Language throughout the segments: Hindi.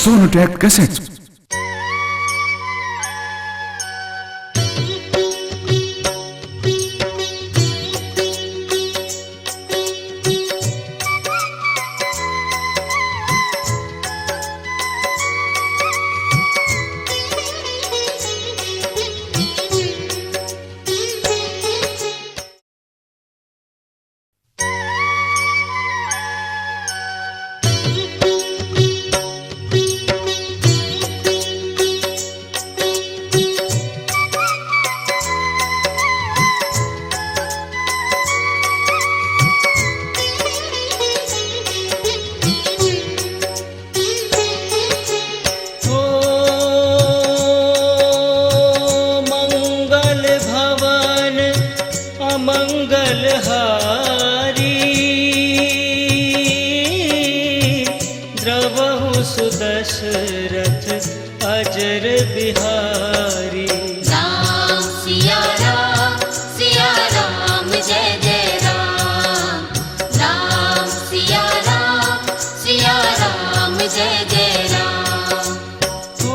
Sonotech Cassettes. सुदशरथ अजर बिहारी। राम सिया राम जय जय राम। राम सिया राम जय जय राम। ओ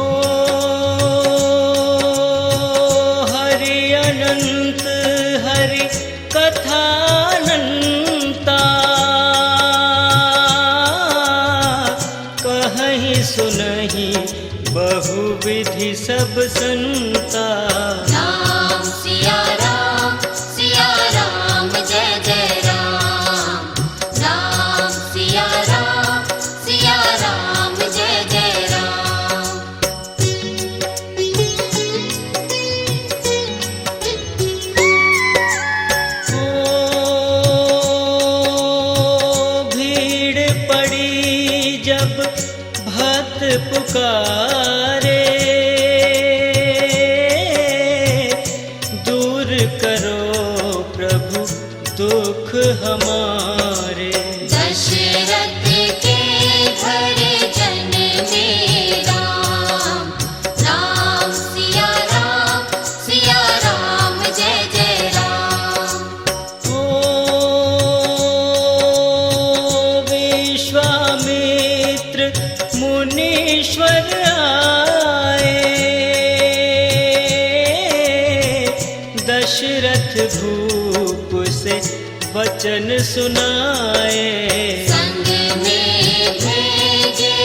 हरि अनंत हरि कथानंता, कहीं सुनहि बहुविधि सब संता। राम सिया राम जय जय राम। राम सिया राम जय जय राम। ओ भीड़ पड़ी जब भक्त पुकारे, दूर करो प्रभु दुख हमारे। दशरथ के घर जन में राम। राम सिया राम जय जय राम। ओ विश्वामित्र मुनीश्वर आए, दशरथ भूप से वचन सुनाए। संग में भेजे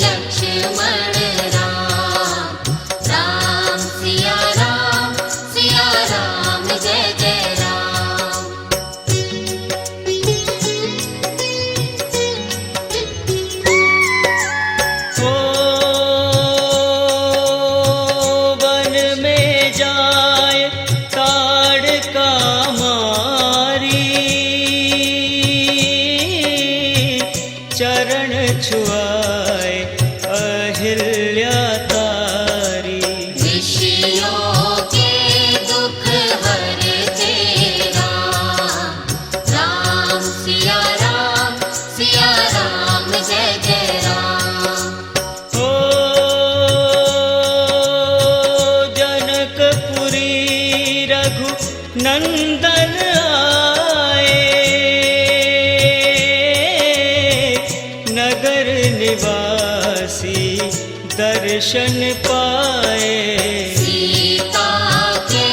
लक्ष्मण राम। राम सिया राम जय जय राम। ओ वन में जाए ताड़का मारी, चरण छुआए अहिल्या तारी। ऋषियों के दुख हरते राम। राम सिया राम जय जय राम। ओ जनकपुरी रघु नंदन आए, नगर निवासी दर्शन पाए। सीता के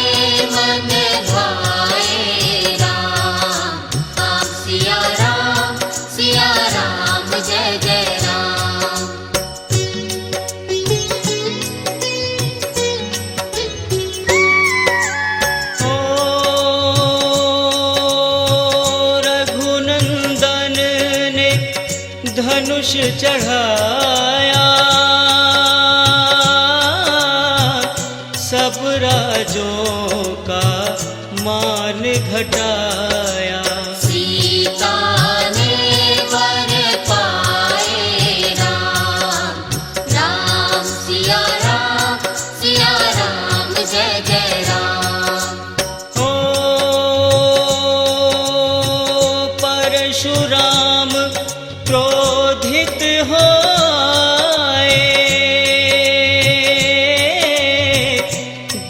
मन भाए राम। राम सिया राम जय जय राम। ओ रघुनंदन ने धनुष चढ़ाया, सब राजों का मान घटाया। सीता ने वर पाए राम। राम सिया राम जय जय राम। ओ परशुराम क्रोधित हो आए,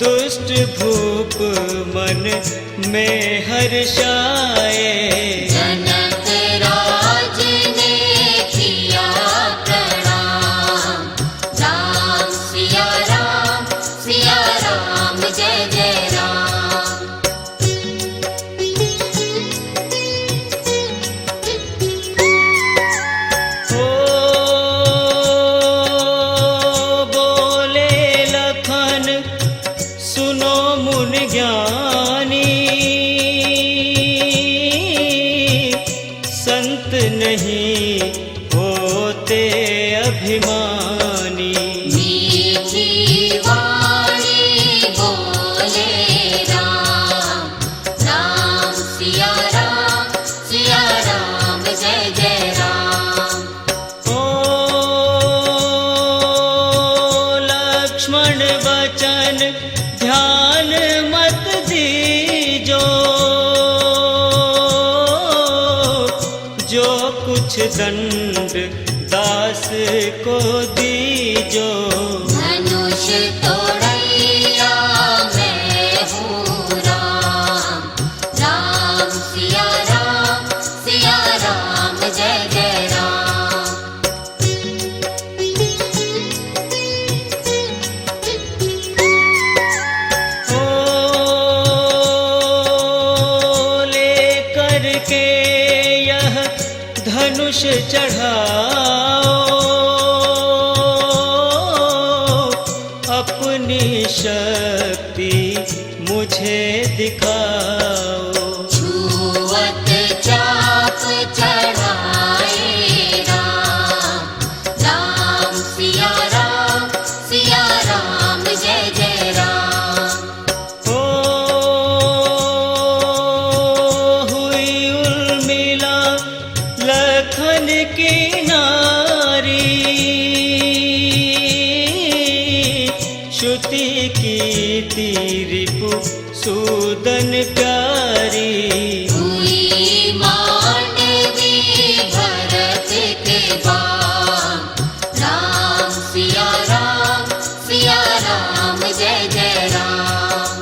दुष्ट भूप मन में हर्षाए। जनक राज ने किया प्रणाम। नहीं होते अभिमानी। मीठी वाणी बोले राम, राम सिया राम जय जय राम। ओ लक्ष्मण वचन ध्यान मत दीजो, जो कुछ दंड दास को दीजो। धनुष तोड़ैया मैं हूँ राम, राम सिया राम जय जय राम। ओ लेकर के यह धनुष चढ़ाओ, अपनी शक्ति मुझे दिखाओ। छुअत चाप चढ़ाए राम, राम सिया राम जय जय राम। ओ हुई उर्मिला लखन की नारी, श्रुति की रिपु सूदन प्यारी। हुई मांडवी भरत के बाम, राम सिया राम जय जय राम।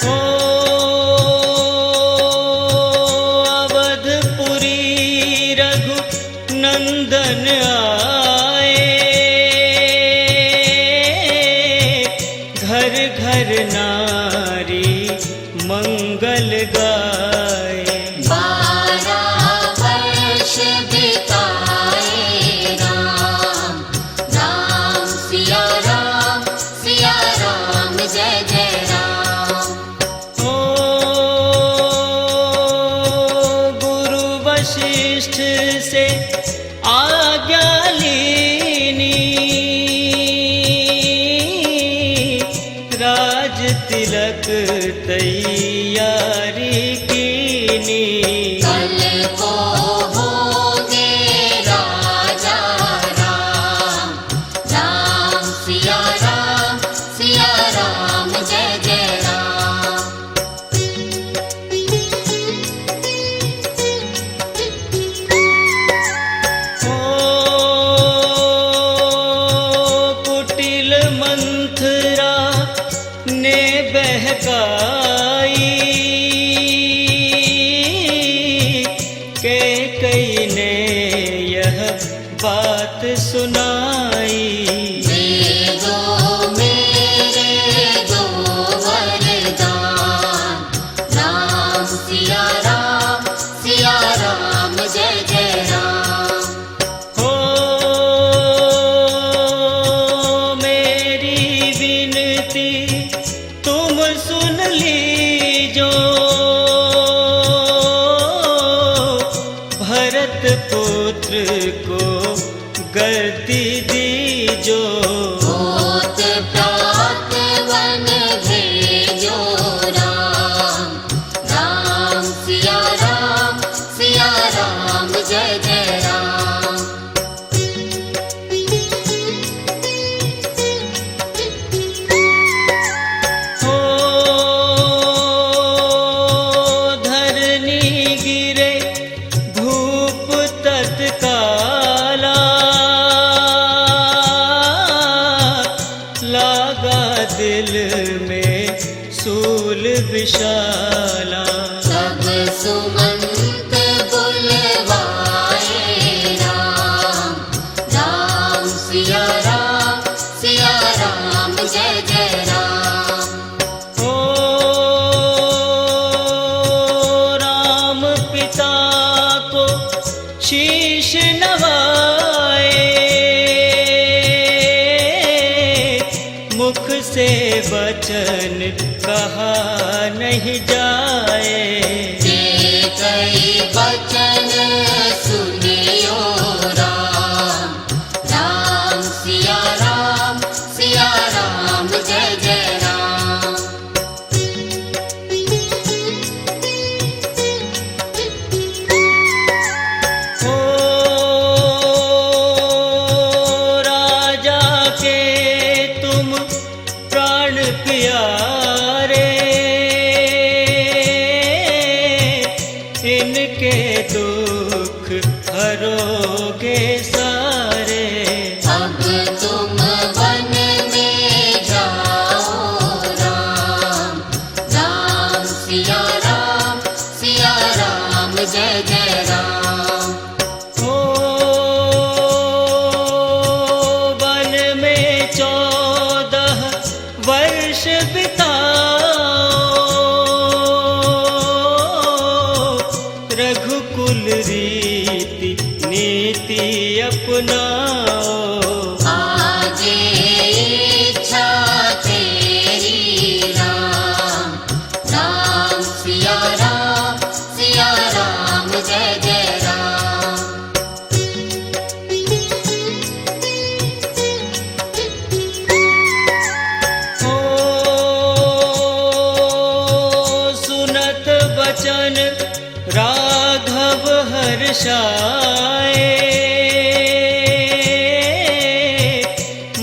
ओ अवधपुरी रघु नंदन आए, घर घर नारी मंगल गाए। 12 वर्ष बिताए राम, राम सिया राम जय जय राम। ओ गुरु वशिष्ठ से आज्ञा लीनी, राज तिलक तैयारी कीनी। कल को होगे राजा राम, राम सिया राम जय जय राम। ओ कुटिल मंथरा ने बहकाई, कैकेयी ने यह बात सुनाई। दे दो मेरे दो वरदान, राम सिया राम जय जय राम। हो मेरी विनती तुम सुन लीजो, भरत पुत्र को गद्दी दीजो। होत प्रात वन भेजो राम, राम सिया राम जय जय राम। हो धरनी गिरे भूप तत्काला, लागा दिल में सूल विशाला। सब सुमंत बुलवाए राम, राम सिया राम जय जय राम। ओ राम पिता को शीश नवाए, मुख से वचन कहा नहीं जाए। जे कई बचन सुनियो राम, राम सिया राम जय जय राम। ओ राजा के तुम प्राण प्यारे, इनके दुख हरोगे सारे। अब तुम वन में जाओ राम, राम सिया राम जय जय राम। ओ वन में 14 वर्ष बिताओ, रघुकुल रीति नीति अपनाओ। आगे इच्छा तेरी राम, राम सिया राम जय जय राम। ओ सुनत बचन राघव हर्षाए,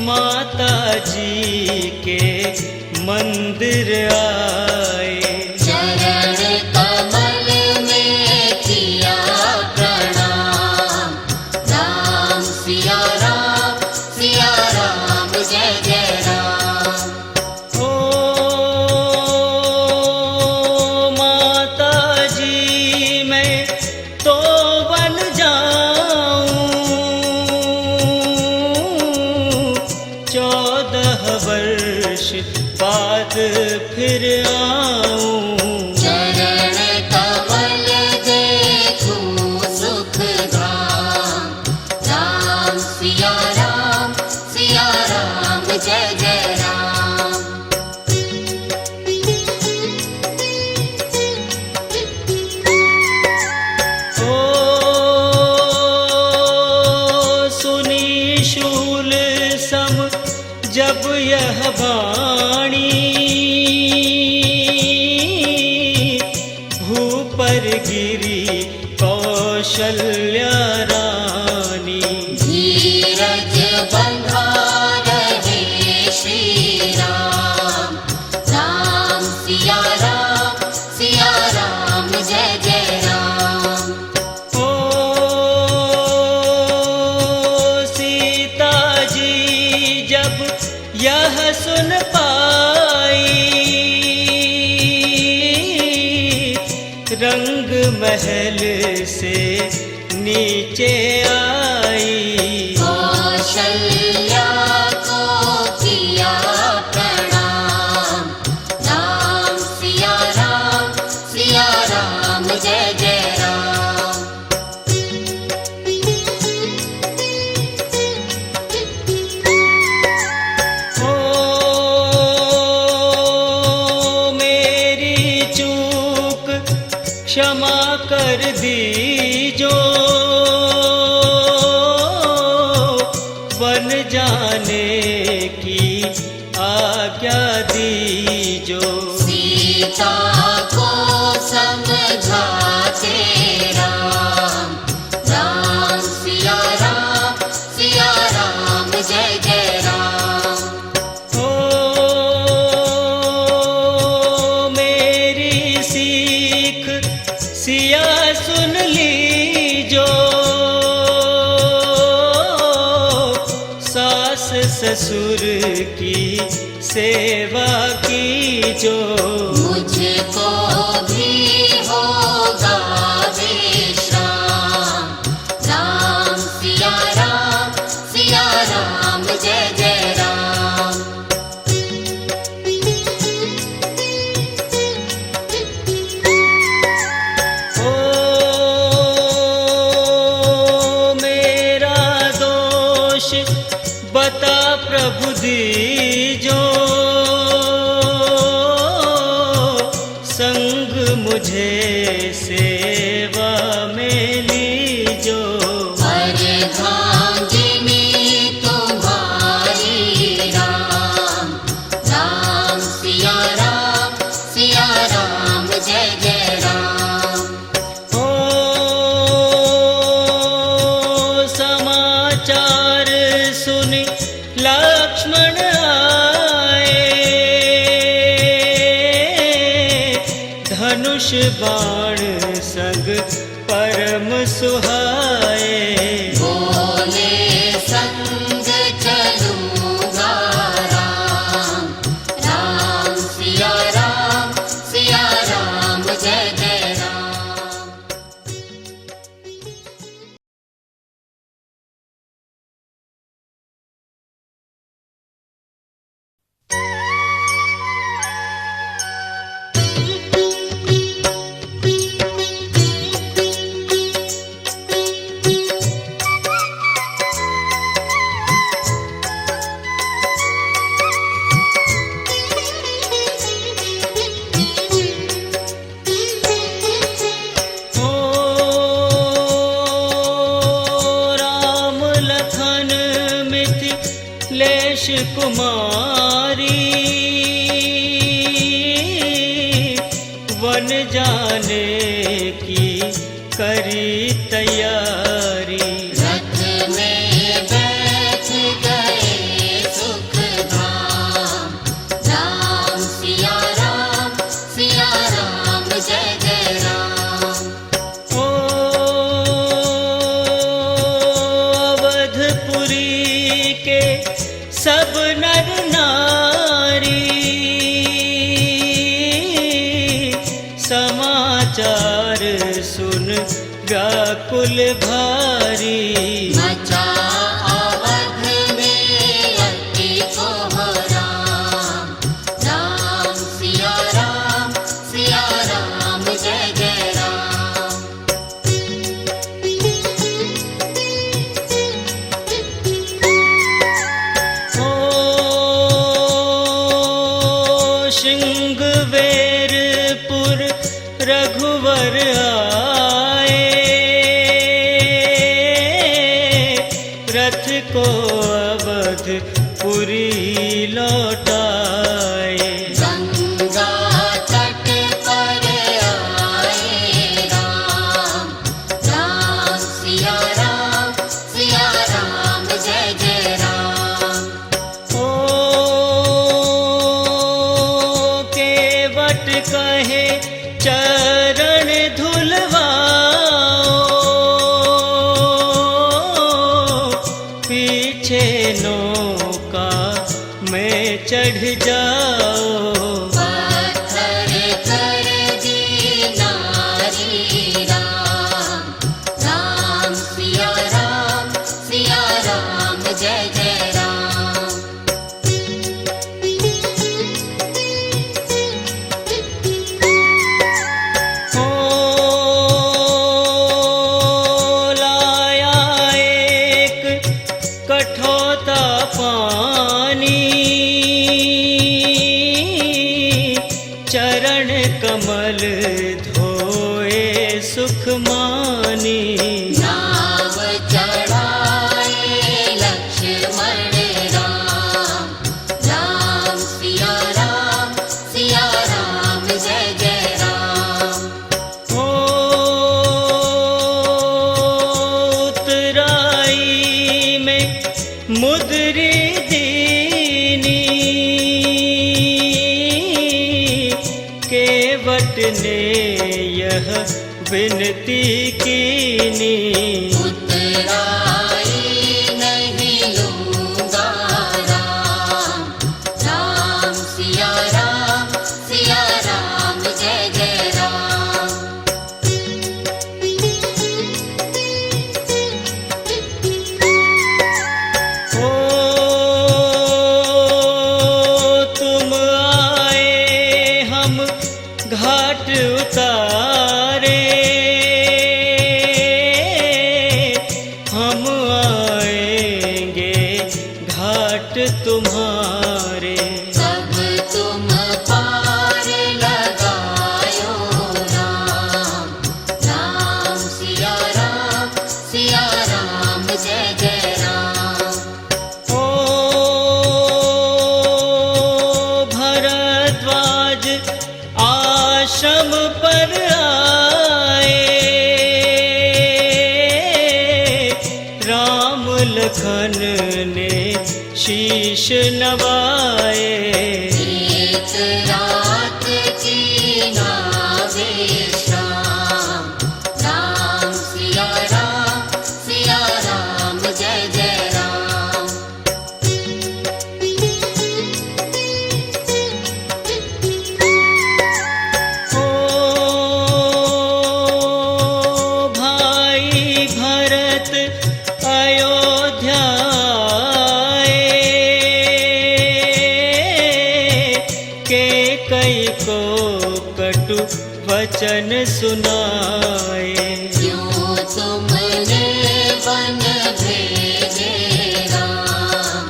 माता जी के मंदिर आए। चरण कमल में किया प्रणाम, राम सिया राम जय जय राम। ओ माता जी मैं तो बन जाऊं, 14 वर्ष बाद फिर आऊं। चरण कमल देखूं सुख धाम, राम सिया राम जय जय राम। ओ सुनी शूल सम जब यह वाणी, भूपर गिरी कौशल्या रानी। धीरज बंधा रहे श्री राम, राम सिया राम जय जय राम। ओ सीता जी जब यह सुन पाई, रंग महल से नीचे आई। कौशल्या को किया प्रणाम, राम सिया राम जय जय राम। ओ मेरी चूक क्षमा कर दीजो, वन जाने की आज्ञा दीजो। सीता को समझाते राम, राम सिया राम जय जय राम। ओ मेरी सीख सिया सुन लीजो, सास ससुर की सेवा कीजो। मुझको भी होगा विश्राम, राम सिया राम जय जय राम। ओ मेरा दोष बता प्रभु दीजो, संग मुझे सेवा में लीजो। अर्धांगिनी तुम्हारी राम, राम सिया राम जय जय राम। ओ समाचार सुनि लक्ष्मण आए, धनुष बाण संग परम सुहाए। बोले संग चलूंगा राम, राम सिया राम जय जय राम। ओ राम लखन मिथिलेश कुमारी, वन जाने की करी तैयारी। रथ में बैठ गए सुख धाम, राम सिया राम जय जय राम। ओ अवधपुरी के सब नर नारी, समाचार सुन व्याकुल भारी। मचा अवध में अति कोहराम, राम सिया राम जय जय राम। ओ सिंहवेरपुर रघुवर आए, रथ को अवधपुरी लौटाए। गंगा तट पर आए राम, राम सिया राम जय जय राम। ओ केवट कहे चरण धुलवाओ, पीछे नौका में चढ़ जाओ। पत्थर कर दी नारी राम, राम सिया राम जय जय राम। ओ लाया एक कठोता पानी, चरण कमल धोए सुख मानी। नाव चढ़ाए लक्ष्मण राम, राम सिया राम जय जय राम। ओ उतराई में मुद्री दीनी, केवट ने यह विनती कीनी। उतराई नहीं लूंगा राम, राम सिया राम जय जय राम। ओ तुम आए हम घाट उतारे, हम आएंगे घाट तुम्हारे। सब तुम पार लगाए पर आए, राम लखन ने शीश नवाए। एक रात की ना विश्राम, राम सिया राम जय जय राम। ओ भाई भरत अयोध्या के कई को कटु वचन सुनाए। क्यों तुमने वन भेजे राम,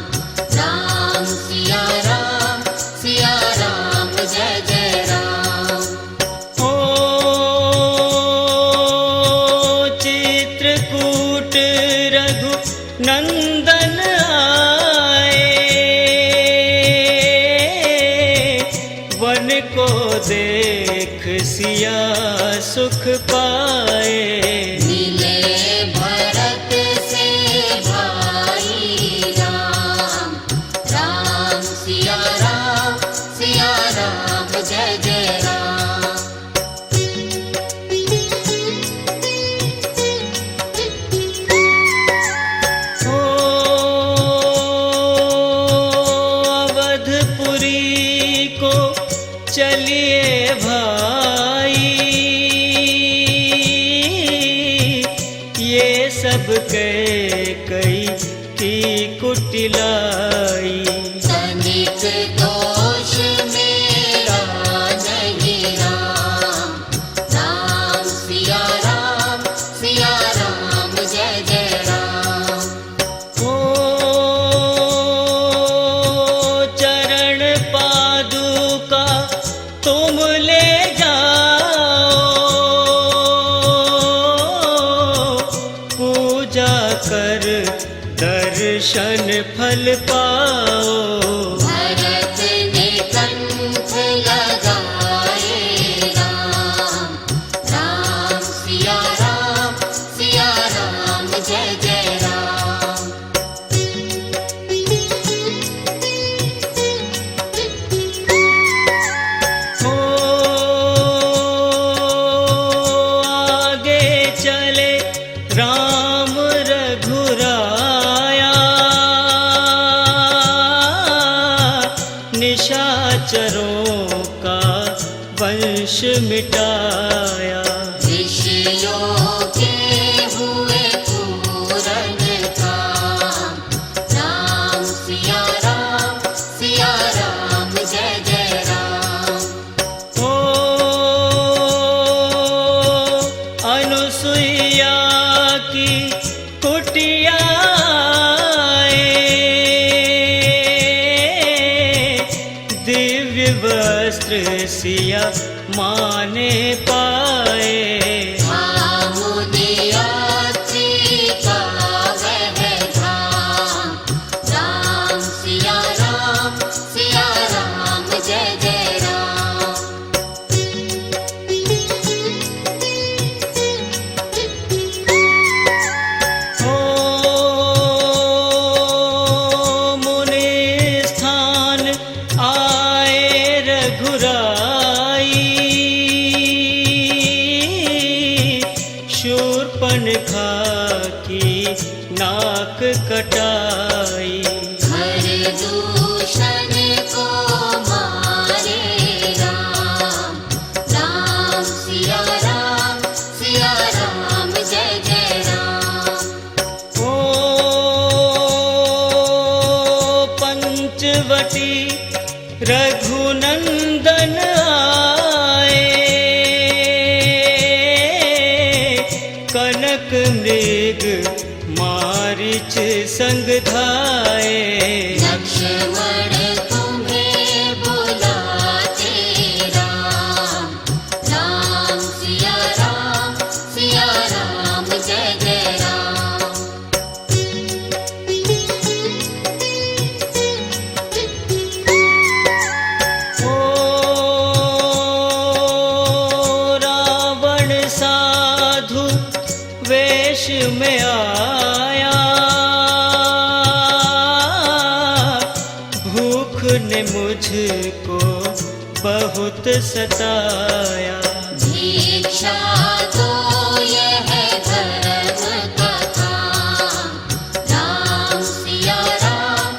राम सिया राम जय जय राम। ओ चित्रकूट रघु नंदन आए, वन को देख सिया सुख पाए। मिले भरत से भाई राम, राम सिया राम जय जय राम। ओ अवधपुरी को चलिए भाई, ये सब कई की कुटिलाई। तनिक दोष मेरा नहीं राम, राम सिया राम जय जय राम। ओ चरण पादुका तुम ले जाओ, पूजा कर दर्शन फल पाओ। भरत ने कंठ लगाए राम, राम सिया राम जय जय राम। ओ आगे चले राम रघुराया, निशाचरों का वंश मिटाया। ऋषियों के हुए पूरन काम, राम सिया राम जय जय राम। ओ अनुसुईया की कुटिया दिव्य वस्त्र सिया माने पाए। मामुनियात्री का वह धाम, राम सिया राम जय जय राम। ओ मुनि स्थान आए रघुराई, शूर्पणखा की नाक कटाई। हर दूषण को मारे राम, राम सिया राम जय जय राम। ओ पंचवटी रघुनंदन आए, कनक मृग मारिच संग धाए। लक्ष्मण तुम्हें बुलाते राम, राम सिया राम जय जय राम। में आया, भूख ने मुझको बहुत सताया। भिक्षा दो यह धर्म का काम, राम सिया राम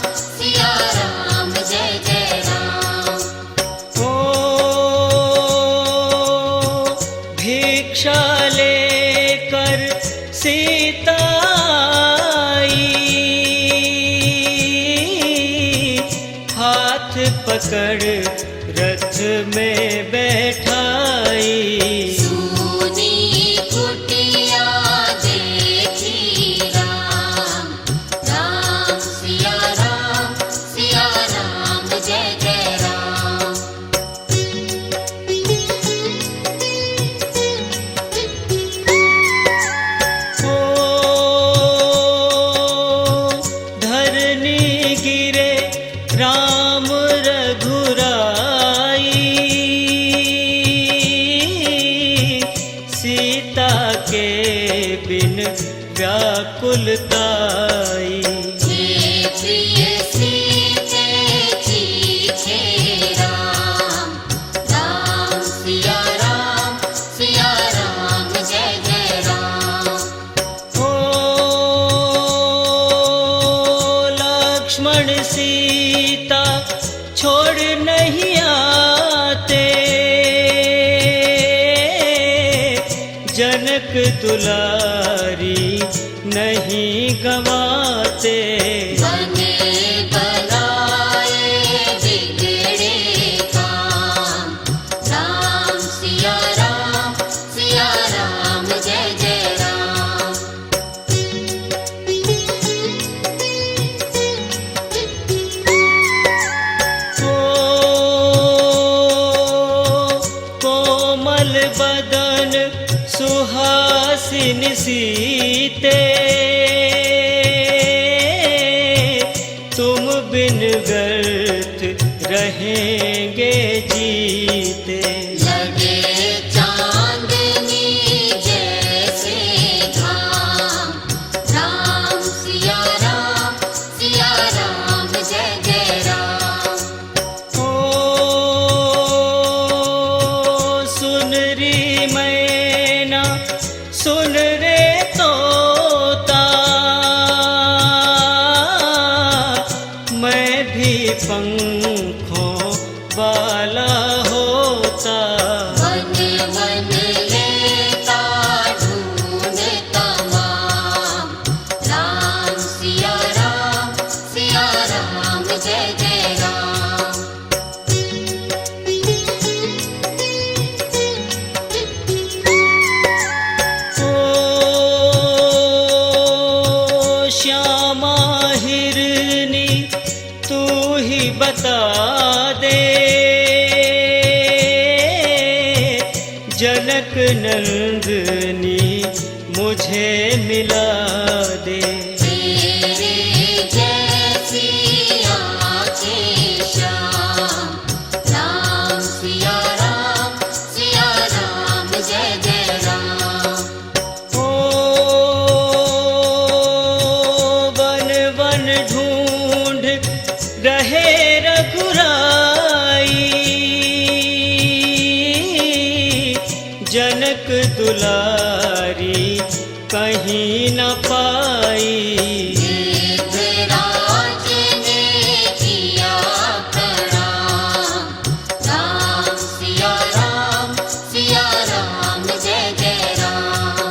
जय जय राम। ओ भिक्षा लेकर सीता आई, हाथ पकड़ रथ में बैठाई। सूनी कुटिया देखी राम, राम सिया राम जय जय राम। ओ धरनी गिरे राम रघुराई, सीता के बिन व्याकुलताई। हे प्रिय सीते चीखे राम, राम सिया राम जय जय राम। ओ लक्ष्मण सीता छोड़ नहीं आते, जनक दुलारी नहीं गवाते। बने बनाए बिगड़े काम, राम सिया राम जय जय राम। ओ कोमल बदन सुहासिन सीते, तुम बिन व्यर्थ रहेंगे जीते। लगे चांदनी जैसे धाम, राम सिया राम जय जय राम। ओ सुनरी मैना सुन रे तोता, मैं भी पंखों वाला होता। मन लेता ढूंढ तमाम, राम सिया राम जय जय राम। ओ श्यामा हिरनी तू ही बता दे, जनक नंदनी मुझे मिला दे। तेरे जैसी आँखें श्याम, राम सिया राम जय जय राम। ओ वन वन ढूंढ रहे रघुराई, जनक दुलारी कहीं न पाई। देवराज ने किया प्रणाम, राम सिया राम जय जय राम।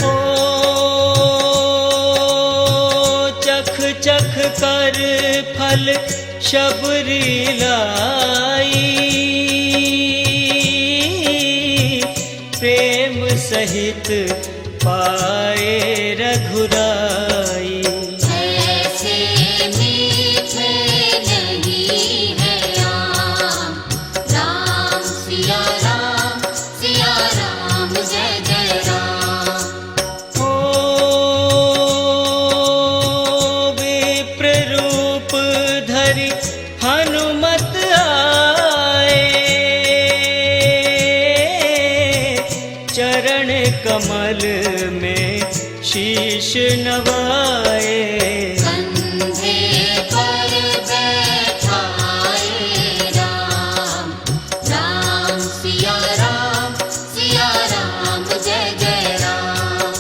ओ चख चख कर फल शबरी लाई, प्रेम सहित पाए रघुराई। ऐसे मीठे नहीं है आम, राम सिया राम जय जय राम। ओ विप्र रूप धरि हनुमत आए, शीश नवाए। कंधे पर बैठाए राम, राम सिया राम जय जय राम।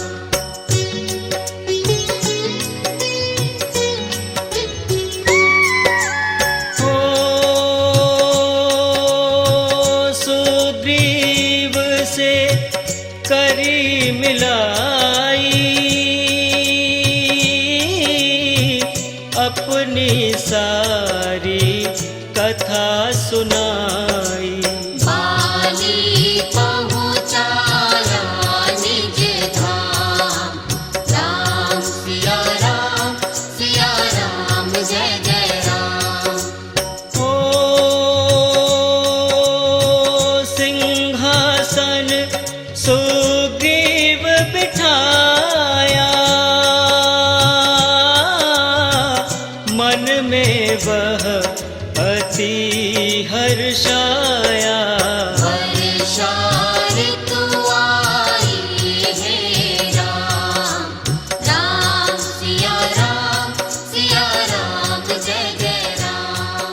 ओ सुग्रीव से करी मिलाई, अपनी सारी कथा सुनाई। बाली पहुँचाया निज धाम, राम सिया राम जय जय राम। ओ सिंहासन सुग्रीव बिठाया, मन में वह अति हर्षाया। वर्षा ऋतु आई है राम, राम सिया राम जय जय राम।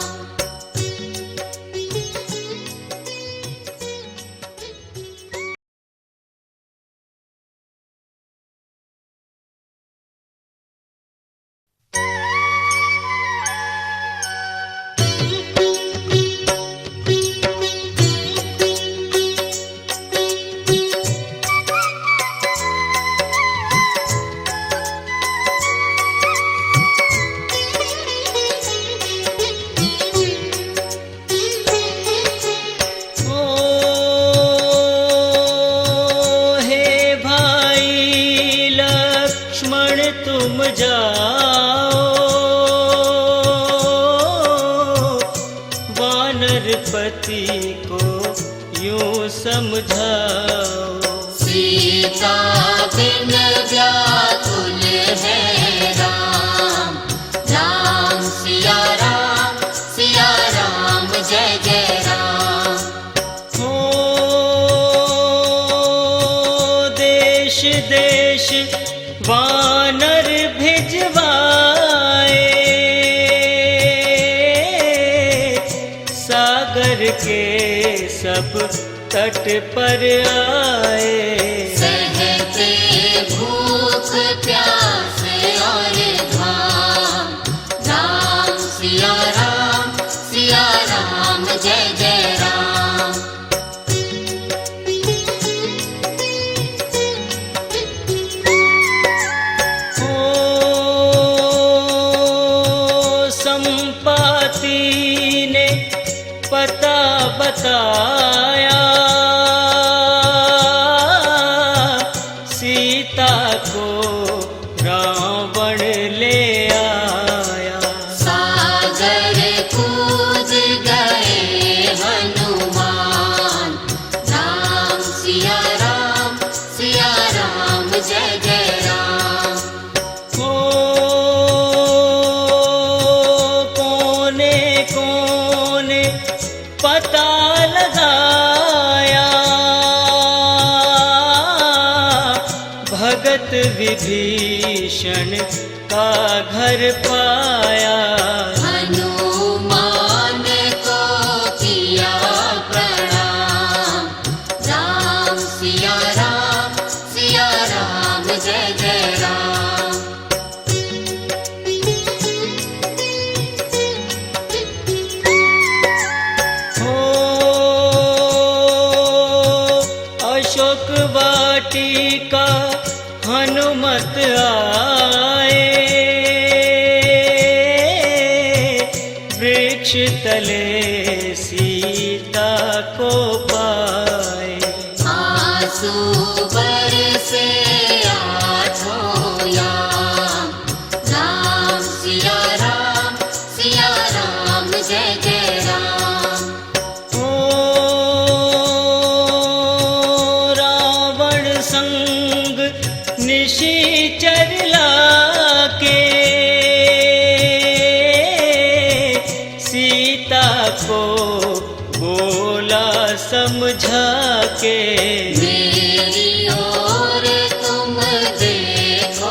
ओ हे भाई लक्ष्मण तुम जाओ, वानरपति को यूं समझाओ। सीता बिन व्याकुल है राम, राम सिया राम जय जय राम। हो देश देश वानर भिजवाए, सागर के सब तट पर आए। सहते भूख प्यास और घाम, राम सिया राम जय जय राम। ओ संपाति ने पता बताया, सीता को रावण ले आया। सागर कूद गए हनुमान, राम सिया राम जय जय राम। ओ कोने कोने पता लगाया, भगत विभीषण का घर पाया। हनुमान को किया प्रणाम, राम सिया राम जय जय राम। हो अशोक वाटिका हनुमत आए, वृक्ष तले सीता को पाए। आंसू बरसे आठों याम, राम सिया राम जय जय राम। ओ रावण संग निशिचर लाके, सीता को बोला समझा के। मेरी ओर तुम देखो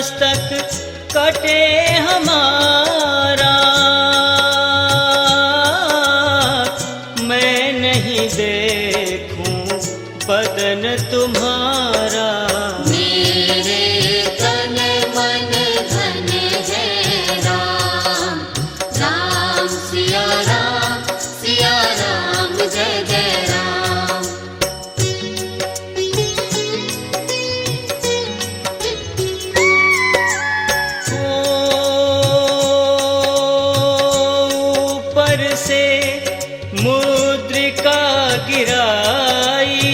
मस्तक कटे हमारा, मैं नहीं देखूं बदन तुम्हारा। मेरे तन मन धन है राम, राम सिया राम जय जय राम। ऊपर से मुद्रिका गिराई,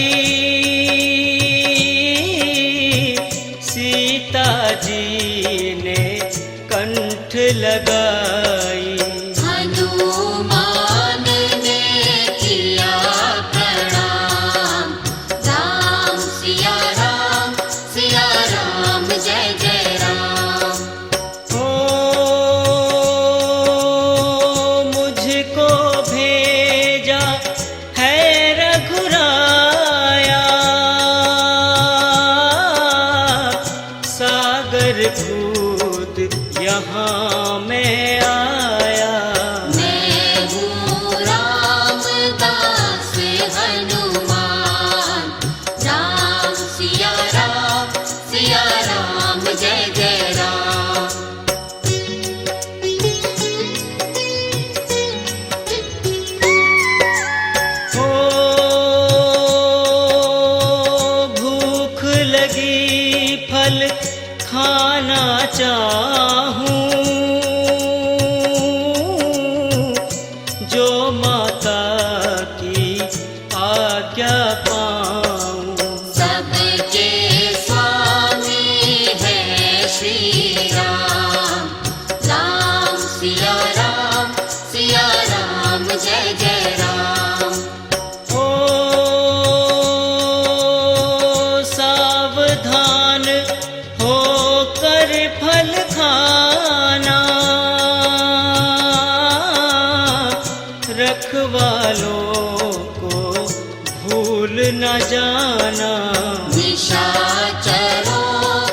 सीता जी ने कंठ लगाई। हनुमान ने किया प्रणाम, राम सिया राम जय जय राम। ओ मुझको भेजा है रघुराया, सागर कूद यहाँ मैं आया। मैं हूँ रामदास हनुमान, राम सिया राम जय जय राम। ओ भूख लगी फल खाना चाहूं, जो माता की आज्ञा पाऊं। सबके स्वामी है श्री राम, राम सिया राम जय जय राम। ओ सावधान होकर फल खाना, रखवालों को भूल न जाना। निशाचरों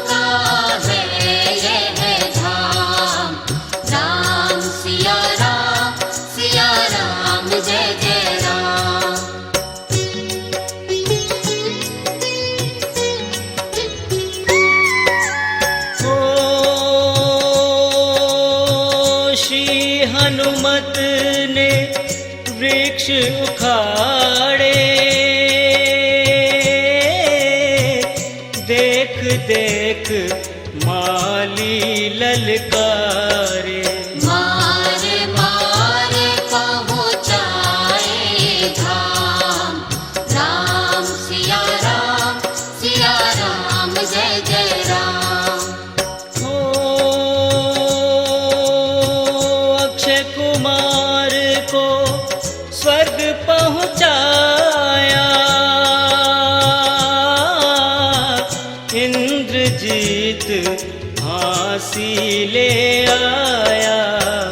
का है यह धाम, राम सिया राम जय जय राम। ओ श्री हनुमत ने वृक्ष उखाड़े, देख देख माली ललकारे। मार मार पहुँचाए धाम, राम सिया राम जय जय राम। ओ अक्षय कुमार को स्वर्ग पहुँचाया, इंद्रजीत फांसी ले आया।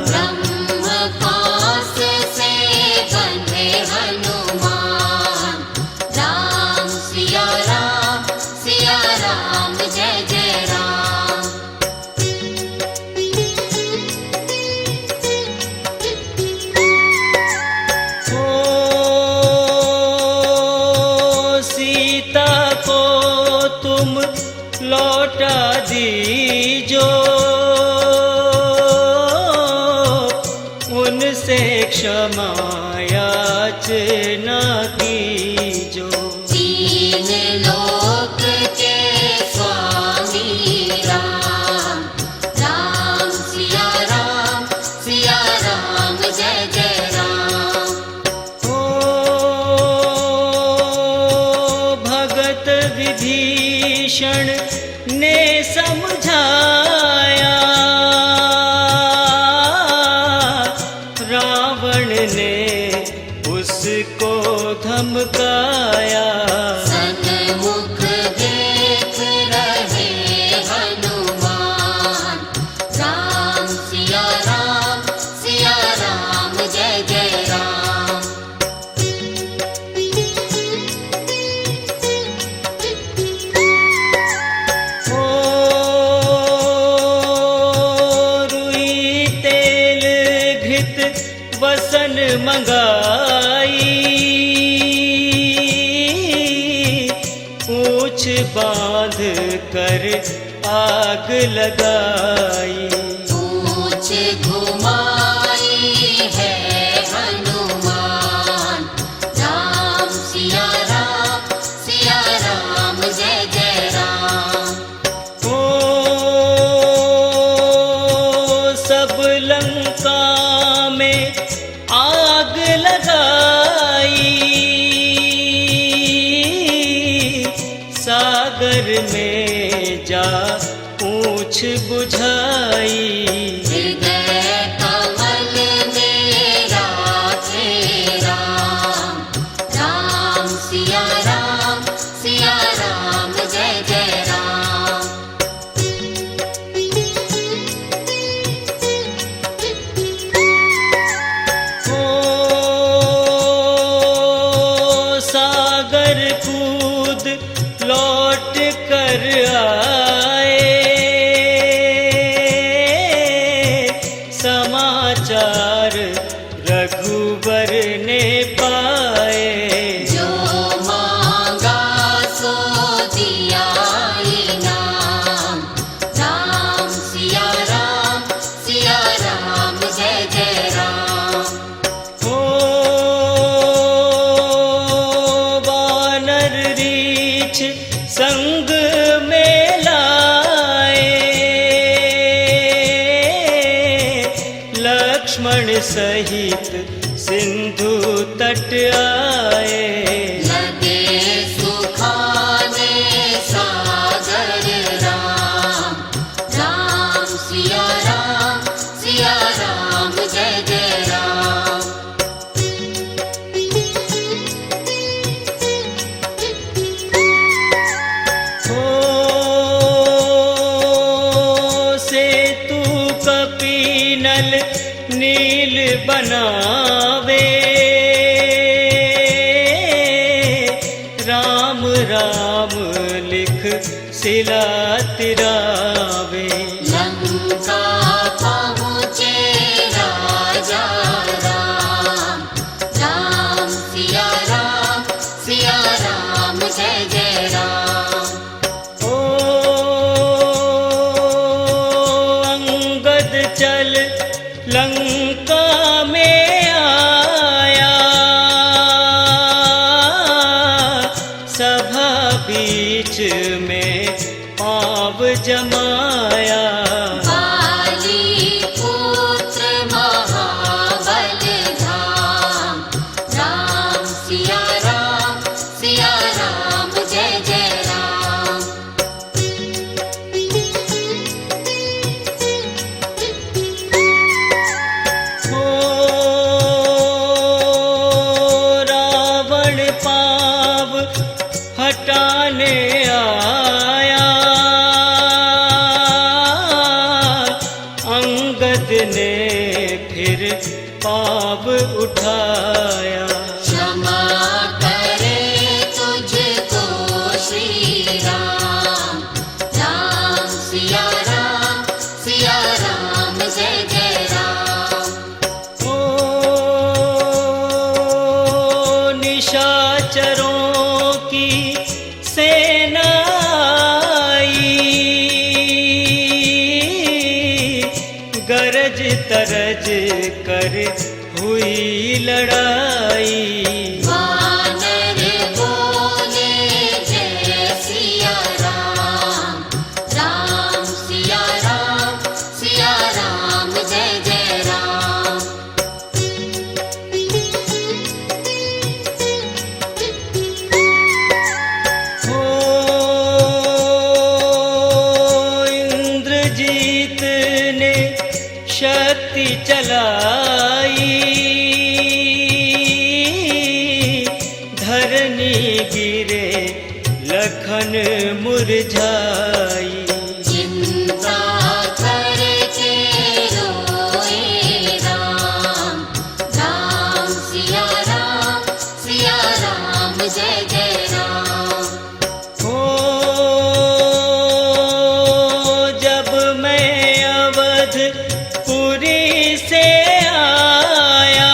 ब्रह्मपास से बंधे हनुमान, राम सिया राम जय जय राम। ओ सीता को तुम लौटा दीजो, उनसे क्षमा याचना कीजो। तीन लोक के स्वामी राम, राम सिया राम जय जय राम। ओ भगत विभीषण ने समझाया, रावण ने उसको मंगाई, पूछ बांध कर आग लगाई। पूछ घुमाई है हनुमान, राम सिया राम जय जय राम। ओ सब लंका में आग लगाई, सागर में जा पूछ बुझाई। हृदय कमल में राखे राम, राम सिया राम जय जय राम। ओ सागर कूद लौट कर आए, समाचार रघुवर ने पाए। जो मांगा सो दिया इनाम, राम सिया राम जय जय राम। ओ वानर रीछ संग में लाए, लक्ष्मण सहित सिंधु तट आए। लगे सुखाने सागर राम, राम सिया राम जय जय राम। ओ सेतु कपिनल नील बनावे, राम राम लिख सिला तिरावे। लंका पहुँचे राजा राम, राम सिया राम जय जय राम। ओ अंगद चल लंका में आया, सभा बीच में पाँव जमाया। बाली पुत्र महाबल धाम, राम सिया राम जय जय राम। ओ रावण पाँव हटाने आया, अंगद ने फिर पाँव उठाया। क्षमा करे तुझको श्री राम, राम सिया राम जय जय राम। ओ निशाचरों की सेना आई, गरज तरज कर हुई लड़ाई। वानर बोले जय सिया राम, राम सिया राम जय जय राम। ओ इंद्रजीत ने शक्ति चलाई, धरनी गिरे लखन मुरझाई। चिंता करके रोए राम, राम सिया राम जय जय राम। हो जब मैं अवधपुरी से आया,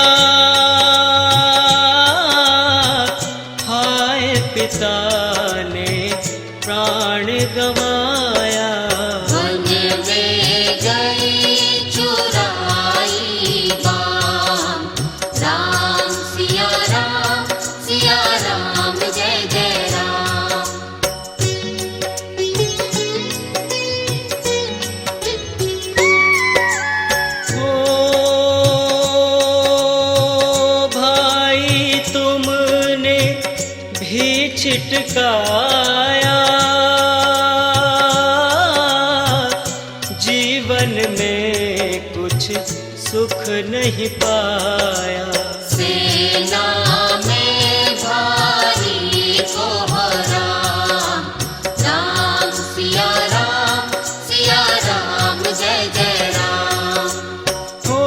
जीवन में कुछ सुख नहीं पाया। सेना में भारी कोहराम, राम सिया राम जय जय राम। हो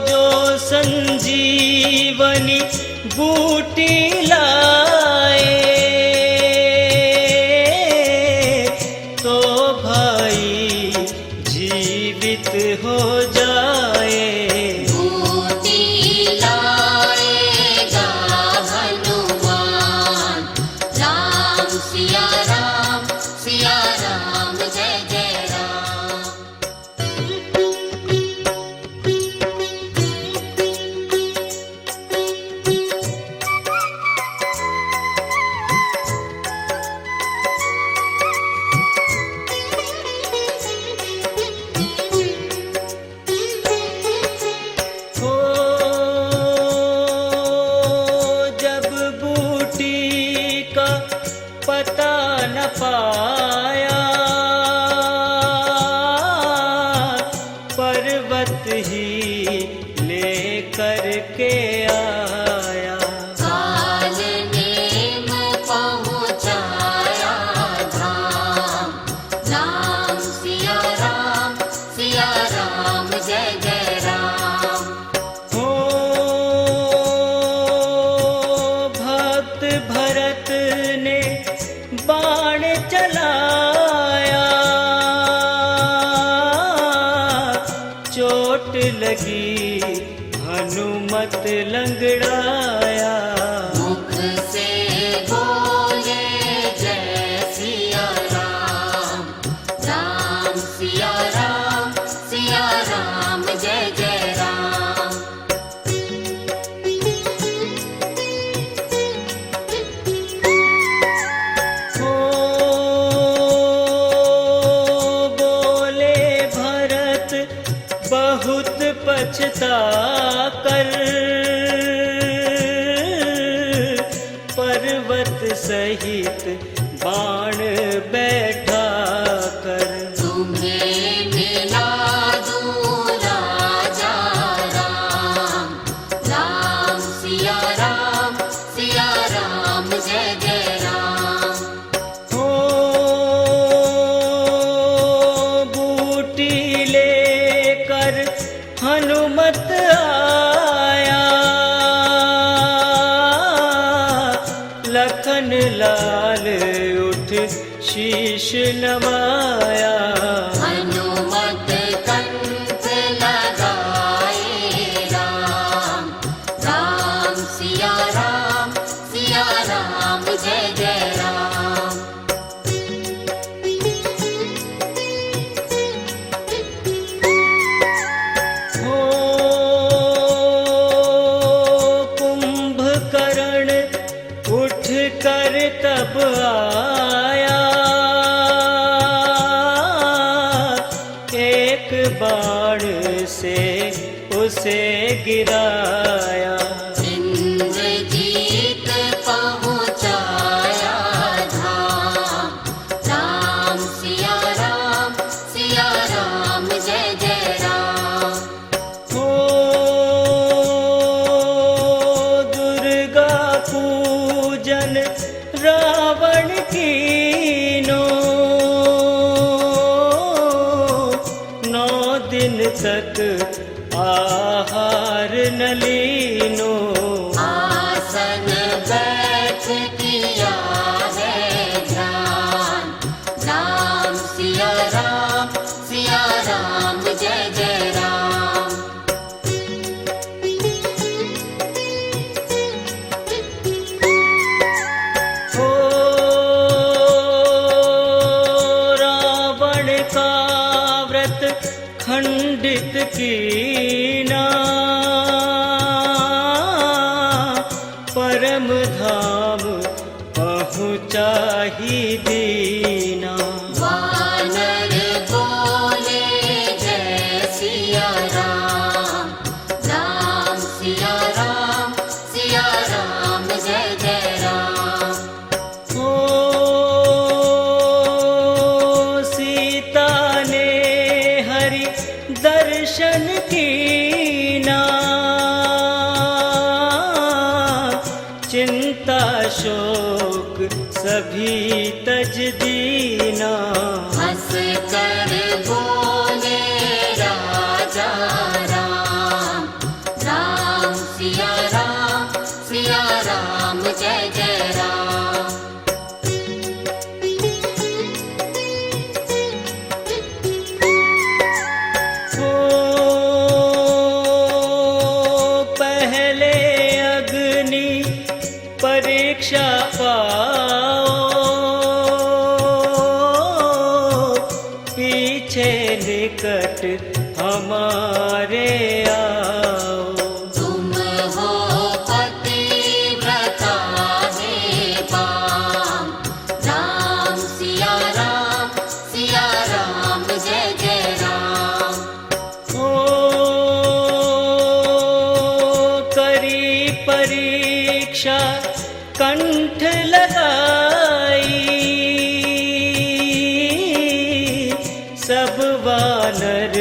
जो संजीवनी बूटी लाए तो भाई जीवित हो जाए। बूटी लाएगा हनुमान, राम सिया राम जय जय राम। हो जब बूटी का पता न पाया, पर्वत ही लेकर के आया। काल नेम पहुँचाया धाम, राम सिया राम जय जय राम। हो भक्त भरत ने बाण चलाया, चोट लगी हनुमत लंगड़ाया। मुख से बोले जय सिया राम, राम सिया राम जय जय राम। हो बोले भरत बहुत पछता कर, पर्वत सहित बाण बैठा कर। तुम्हें मिला दूं राजा राम, राम सिया राम जय जय राम। हो बूटी लेकर हनुमत आया, लखन लाल उठ शीश नवाया। हनुमत कंठ लगाए राम, राम सिया राम जय जय राम। हो कुंभकर्ण उठ कर तब आया, एक बाण से उसे गिराया। इंद्रजीत पहुँचाया धाम, राम सिया राम जय जय। तक आहार न लीनो। आसन बैठ किया है ध्यान, राम सिया राम जय जय राम। हो रावण का व्रत खंडित कीना, परम धाम पहुँचा ही दीना। वानर बोले जय सिया राम, राम सिया राम जय जय राम। हो निकट हमारे आओ। तुम हो पतिव्रता हे बाम, राम सिया राम जय जय राम। ओ करी परीक्षा कंठ लगाई, सब वानर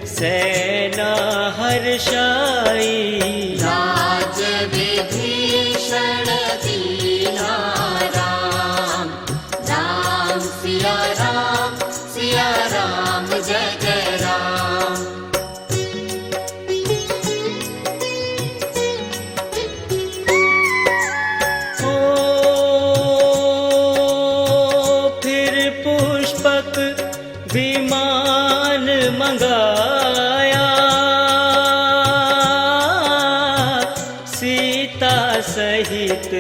सेना हर्षाई। राज विभीषण दीना राम, राम सिया राम जय जय राम। ओ फिर पुष्पक विमान मंगाया, सीता सहित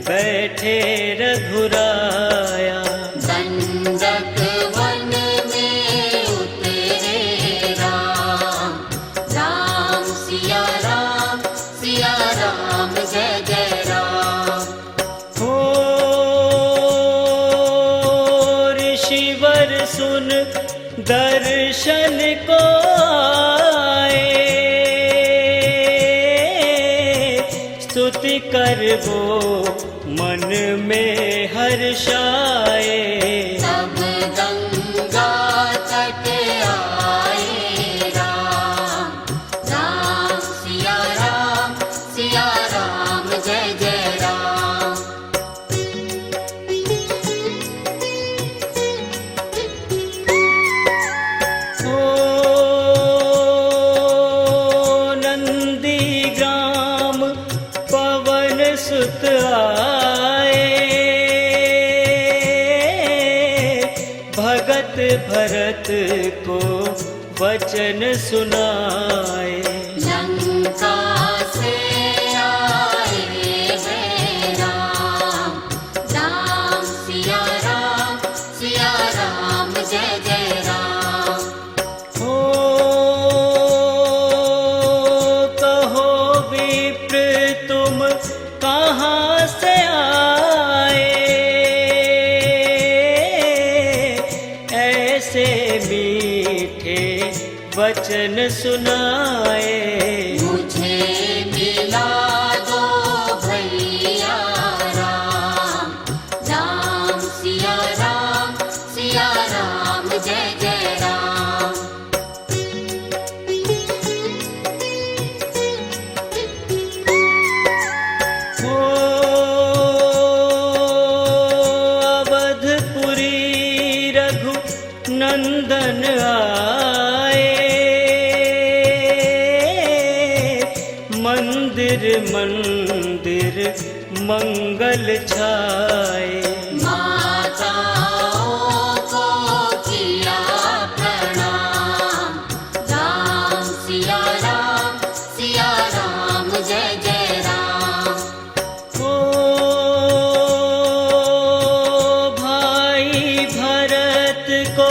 बैठे रघुराया। दंडक वन में उतरे राम, राम सिया राम जय जय राम। हो ऋषिवर सुन दर्शन को आए, स्तुति कर वो मन में हर्षाए। तब गंगा तट आए राम, राम सिया राम जय जय राम। ओ नंदी ग्राम पवन सुत आए, भगत भरत को वचन सुनाए। लंका से आए हैं राम, राम सिया राम जय जय राम। हो कहो विप्र तुम कहाँ से आए, ऐसे मीठे वचन सुनाए। मुझे मिला दो भैया राम, राम सिया राम जय जय राम। हो अवधपुरी रघु नंदन आए, मंदिर मंदिर मंगल छाए। माताओं को किया प्रणाम, राम सिया राम जय जय राम। ओ भाई भरत को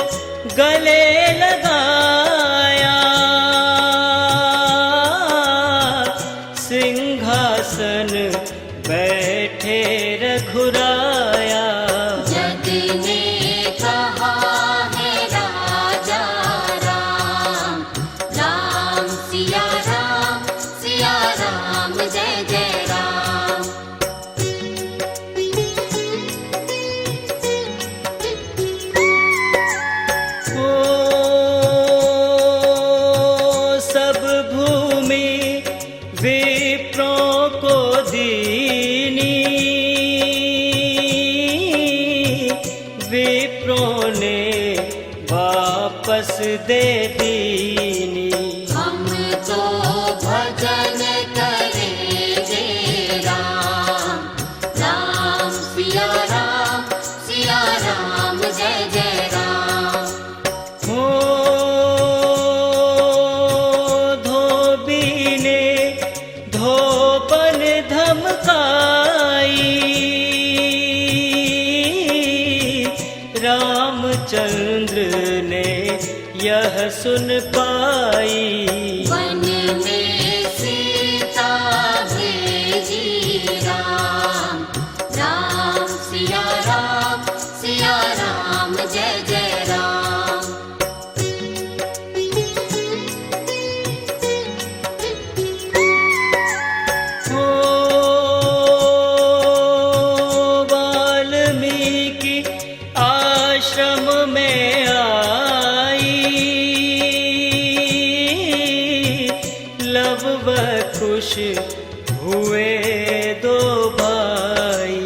गले लगाया, सिंहासन बैठे रघुराया। जग ने कहा है राजा राम, राम सिया राम जय जय राम। ओ सब भूमि विप्रों को दीनी, विप्रों ने वापस दे दीनी। हम तो भजन करेंगे राम, राम सिया राम जय जय राम। हो धोबी ने धोबन धमकाई, रामचंद्र चंद्र ने यह सुन पाई। वन में सीता भेजी राम, राम सिया राम, सिया राम जय जय राम। हो वाल्मीकि आश्रम में आई, लव व कुश हुए दो भाई।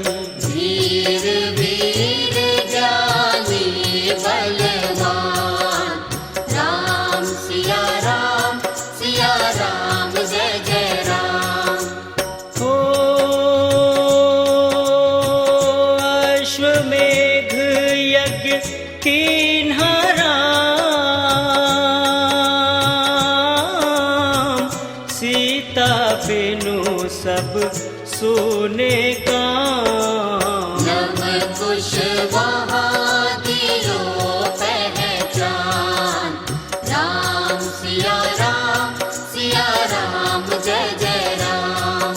वीर वीर ज्ञानी बलवान, राम सिया राम, सिया राम जय जय राम। हो अश्वमेघ यज्ञ कीन्हा राम, सीता बिनु सब सुने काम। नव कुश वहाँ दियो पहचान, राम सिया राम, सिया राम जय जय राम।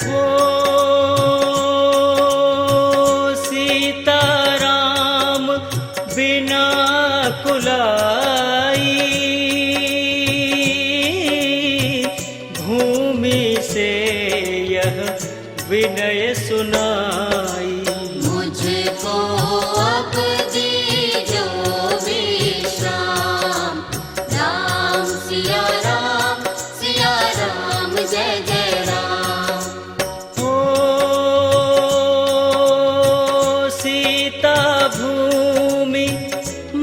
हो सीता राम बिना कुलाई, भूमि से यह विनय सुनाई। मुझको अब दीजो विश्राम, राम सिया राम, सिया राम जय जय राम। हो सीता भूमि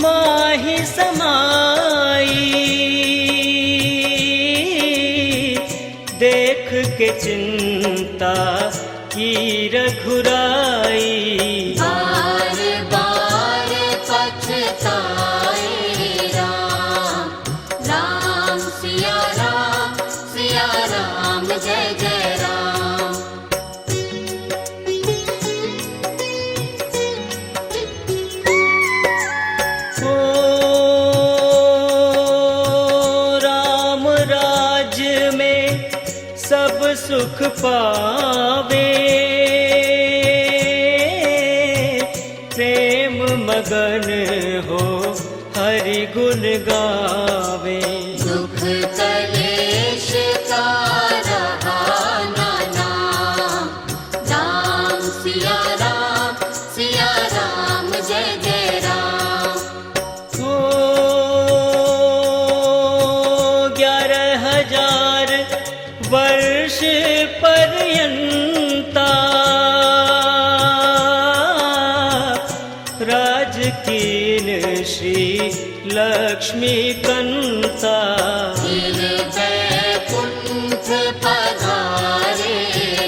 माहि समाई, देख के चिंता की रघुराई। बार बार पछताए राम, राम सिया राम, सिया राम जय जय राम। हो राम राज्य में सब सुख पावे, प्रेम मगन हो हरि गुण गावे। दुख कलेश का रहा ना नाम, राम सिया राम, सिया राम जय जय राम। हो 11,000 वर्ष पर्यंता, राज कीन श्री लक्ष्मी कंता। फिर वैकुंठ पधारे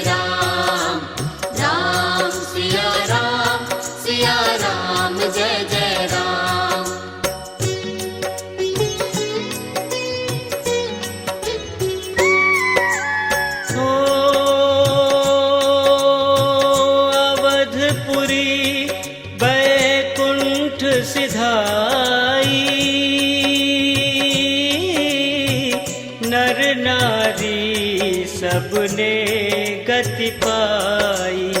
राम, राम सिया राम, सिया राम जय जय राम। हो अवधपुरी वैकुंठ सिधाई, नर नारी सबने गति पाई।